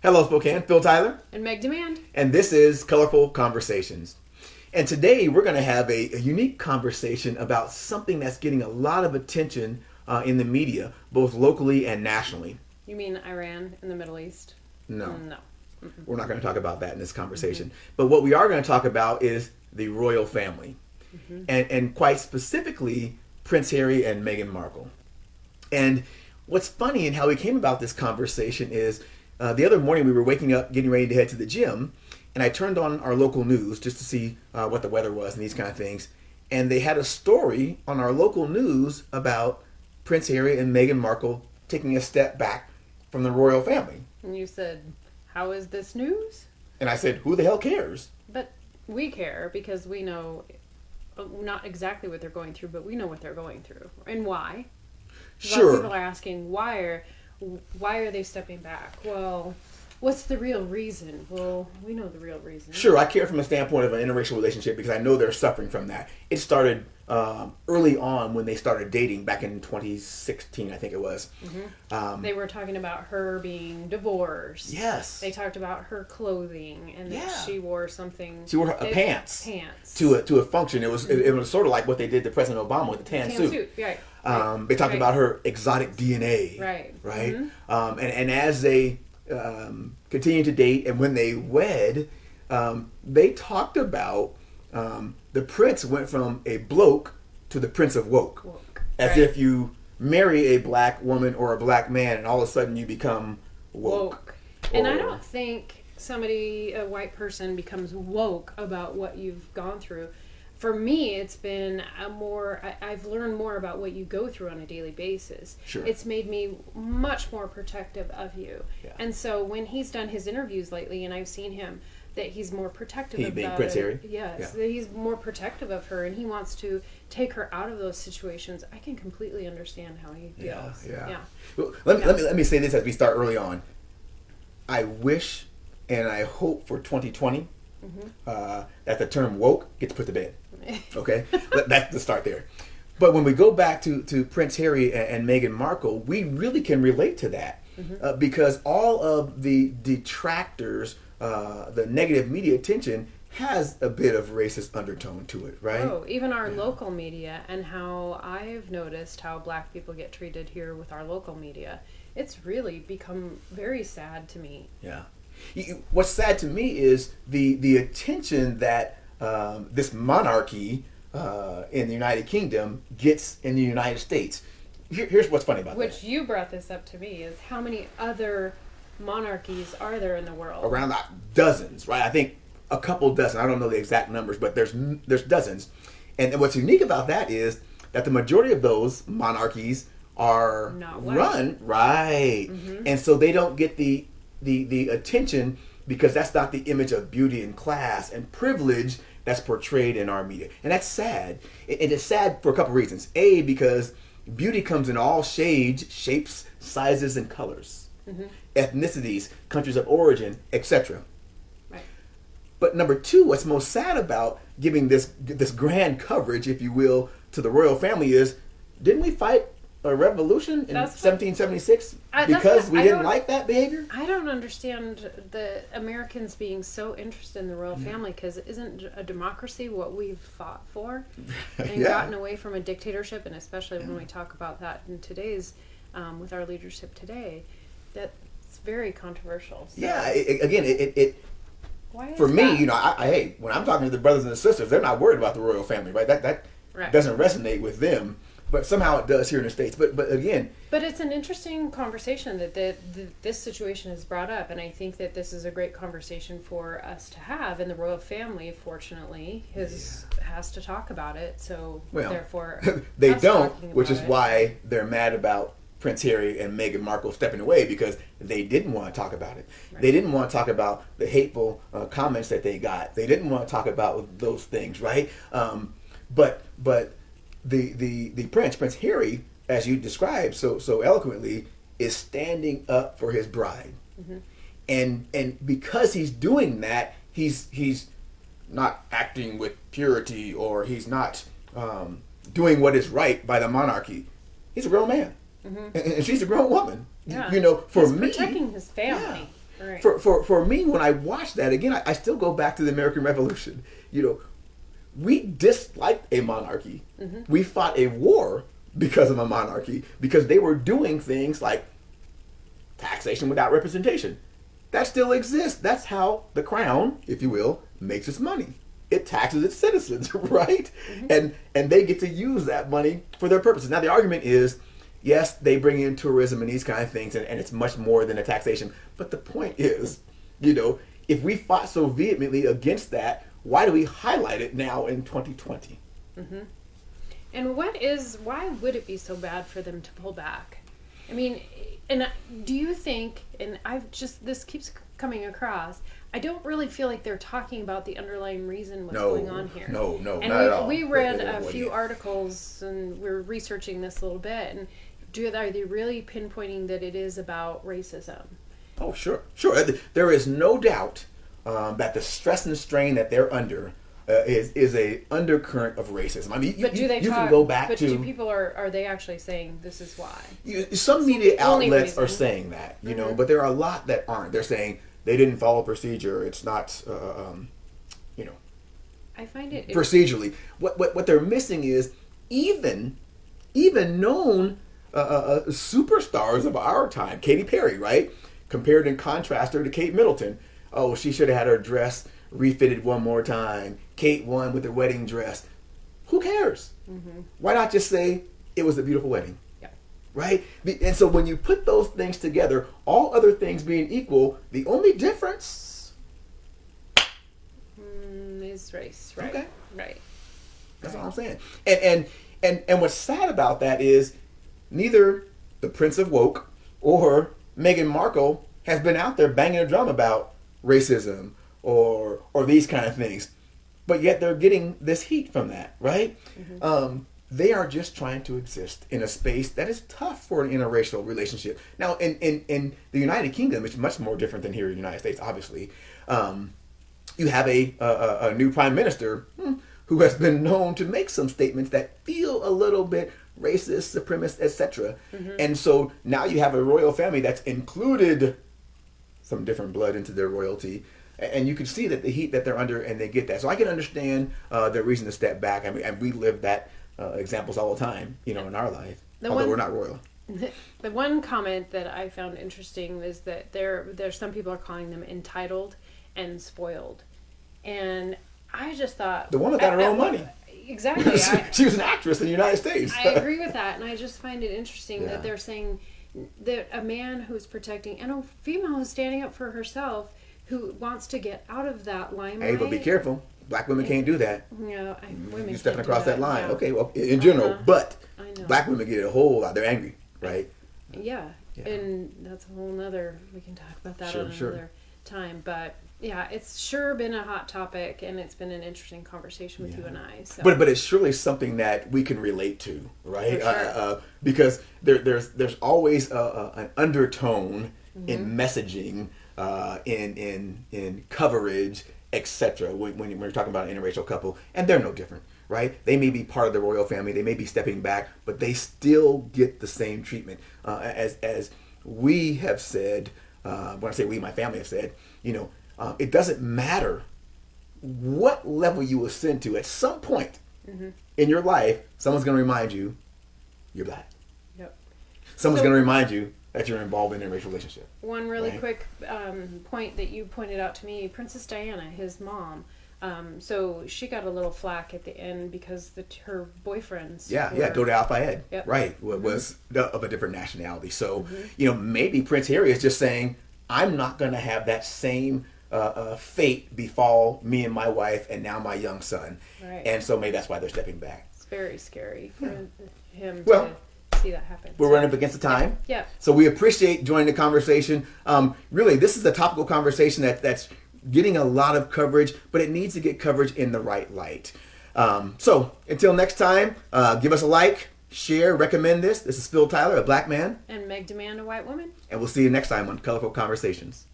Hello, Spokane. Phil Tyler. And Meg Demand. And this is Colorful Conversations. And today we're going to have a unique conversation about something that's getting a lot of attention in the media, both locally and nationally. You mean Iran in the Middle East? No. No. We're not going to talk about that in this conversation. But what we are going to talk about is the royal family. And quite specifically, Prince Harry and Meghan Markle. And what's funny and how we came about this conversation is the other morning we were waking up, getting ready to head to the gym, and I turned on our local news just to see what the weather was and these kind of things. And they had a story on our local news about Prince Harry and Meghan Markle taking a step back from the royal family. And you said, how is this news? And I said, who the hell cares? But we care because we know not exactly what they're going through, but we know what they're going through and why. A lot of people are asking, why are they stepping back? Well, what's the real reason? Well, we know the real reason. Sure, I care from the standpoint of an interracial relationship because I know they're suffering from that. It started early on when they started dating back in 2016, I think it was. They were talking about her being divorced. Yes. They talked about her clothing and that she wore something. She wore pants. Pants. To a function. It was sort of like what they did to President Obama with the tan suit. Right. They talked about her exotic DNA. Right. And as they continue to date and when they wed, they talked about the prince went from a bloke to the prince of woke. As if you marry a black woman or a black man and all of a sudden you become woke. And I don't think a white person becomes woke about what you've gone through. For me, it's been I've learned more about what you go through on a daily basis. Sure. It's made me much more protective of you. Yeah. And so when he's done his interviews lately, and I've seen him, that he's more protective of being Prince Harry? Yes, that he's more protective of her, and he wants to take her out of those situations. I can completely understand how he feels. Yeah. Well, let me say this as we start early on. I wish and I hope for 2020 that the term woke gets put to bed. Okay, that's the start there. But when we go back to Prince Harry and Meghan Markle, we really can relate to that because all of the detractors, the negative media attention has a bit of racist undertone to it, right? Oh, even our local media, and how I've noticed how black people get treated here with our local media. It's really become very sad to me. Yeah. What's sad to me is the attention that this monarchy in the United Kingdom gets in the United States. Here's what's funny about that. You brought this up to me, is how many other monarchies are there in the world? Around dozens, right? I think a couple dozen. I don't know the exact numbers, but there's dozens. And what's unique about that is that the majority of those monarchies are run, right. And so they don't get the attention because that's not the image of beauty and class and privilege that's portrayed in our media. And that's sad. And it's sad for a couple reasons. A, because beauty comes in all shades, shapes, sizes, and colors. Ethnicities, countries of origin, etc. Right. But number two, what's most sad about giving this grand coverage, if you will, to the royal family is, didn't we fight a revolution in 1776 because we didn't like that behavior? I don't understand the Americans being so interested in the royal family, because isn't a democracy what we've fought for and gotten away from a dictatorship? And especially when we talk about that in today's with our leadership today, that's very controversial. So. Yeah, it for me, that? you know, I when I'm talking to the brothers and the sisters, they're not worried about the royal family, right? That doesn't resonate with them. But somehow it does here in the States. But again... But it's an interesting conversation that this situation has brought up. And I think that this is a great conversation for us to have. And the royal family, fortunately, has to talk about it. So, therefore... they don't, which is why they're mad about Prince Harry and Meghan Markle stepping away, because they didn't want to talk about it. Right. They didn't want to talk about the hateful comments that they got. They didn't want to talk about those things, right? But the Prince Harry, as you described so eloquently, is standing up for his bride, and because he's doing that, he's not acting with purity, or he's not doing what is right by the monarchy. He's a grown man, and she's a grown woman. Yeah. You know, for he's me, protecting his family. Right. For me, when I watch that again, I still go back to the American Revolution. You know, we disliked a monarchy. We fought a war because of a monarchy, because they were doing things like taxation without representation. That still exists. That's how the crown, if you will, makes its money. It taxes its citizens, right? And they get to use that money for their purposes. Now the argument is, yes, they bring in tourism and these kind of things, and it's much more than a taxation. But the point is, you know, if we fought so vehemently against that, why do we highlight it now in 2020? And why would it be so bad for them to pull back? I mean, and do you think, and this keeps coming across, I don't really feel like they're talking about the underlying reason what's going on here. No, and not at all. We read a few articles, and we're researching this a little bit, and are they really pinpointing that it is about racism? Oh, sure. There is no doubt that the stress and strain that they're under is a undercurrent of racism. I mean, you can go back to. But people are they actually saying this is why? Some media outlets are saying that, you know, but there are a lot that aren't. They're saying they didn't follow procedure. It's not, you know. I find it procedurally. What they're missing is even known superstars of our time, Katy Perry, right? Compared and contrasted her to Kate Middleton. Oh, she should have had her dress refitted one more time. Kate won with her wedding dress. Who cares? Why not just say it was a beautiful wedding? Yeah. Right? And so when you put those things together, all other things being equal, the only difference is race. Right. Okay. Right. That's all I'm saying. And what's sad about that is neither the Prince of Woke or Meghan Markle has been out there banging a drum about racism or these kind of things, but yet they're getting this heat from that, right? They are just trying to exist in a space that is tough for an interracial relationship. Now, in the United Kingdom, it's much more different than here in the United States, obviously. You have a new prime minister who has been known to make some statements that feel a little bit racist, supremacist, etc. And so now you have a royal family that's included some different blood into their royalty. And you can see that the heat that they're under, and they get that. So I can understand their reason to step back. I mean, and we live that examples all the time, you know, in our life, although we're not royal. The one comment that I found interesting is that there's some people are calling them entitled and spoiled, and I just thought the woman got her own money. Exactly. She was an actress in the United States. I agree with that, and I just find it interesting that they're saying that a man who's protecting and a female who's standing up for herself, who wants to get out of that limelight. Hey, but be careful. Black women can't do that. No, women. You're stepping across that line. No. Okay, well, in general, but black women get it a whole lot. They're angry, right? Yeah, and that's a whole nother. We can talk about that another time. But yeah, it's sure been a hot topic, and it's been an interesting conversation with you and I. So. But it's surely something that we can relate to, right? Sure. Because there's always an undertone in messaging, in coverage, etc. When we're talking about an interracial couple, and they're no different, right? They may be part of the royal family, they may be stepping back, but they still get the same treatment. As we have said, when I say we, my family have said, you know, it doesn't matter what level you ascend to. At some point in your life, someone's going to remind you you're black. Yep. Someone's going to remind you that you're involved in a racial relationship. One really quick point that you pointed out to me, Princess Diana, his mom. So she got a little flack at the end because her boyfriends. Dodi Al-Fayed, right, was of a different nationality. So, you know, maybe Prince Harry is just saying, I'm not going to have that same fate befall me and my wife and now my young son. Right. And so maybe that's why they're stepping back. It's very scary for him to see that happen. We're running up against the time. Yeah. So we appreciate joining the conversation. Really, this is a topical conversation that's getting a lot of coverage, but it needs to get coverage in the right light. So until next time, give us a like, share, recommend this. This is Phil Tyler, a black man. And Meg Demand, a white woman. And we'll see you next time on Colorful Conversations.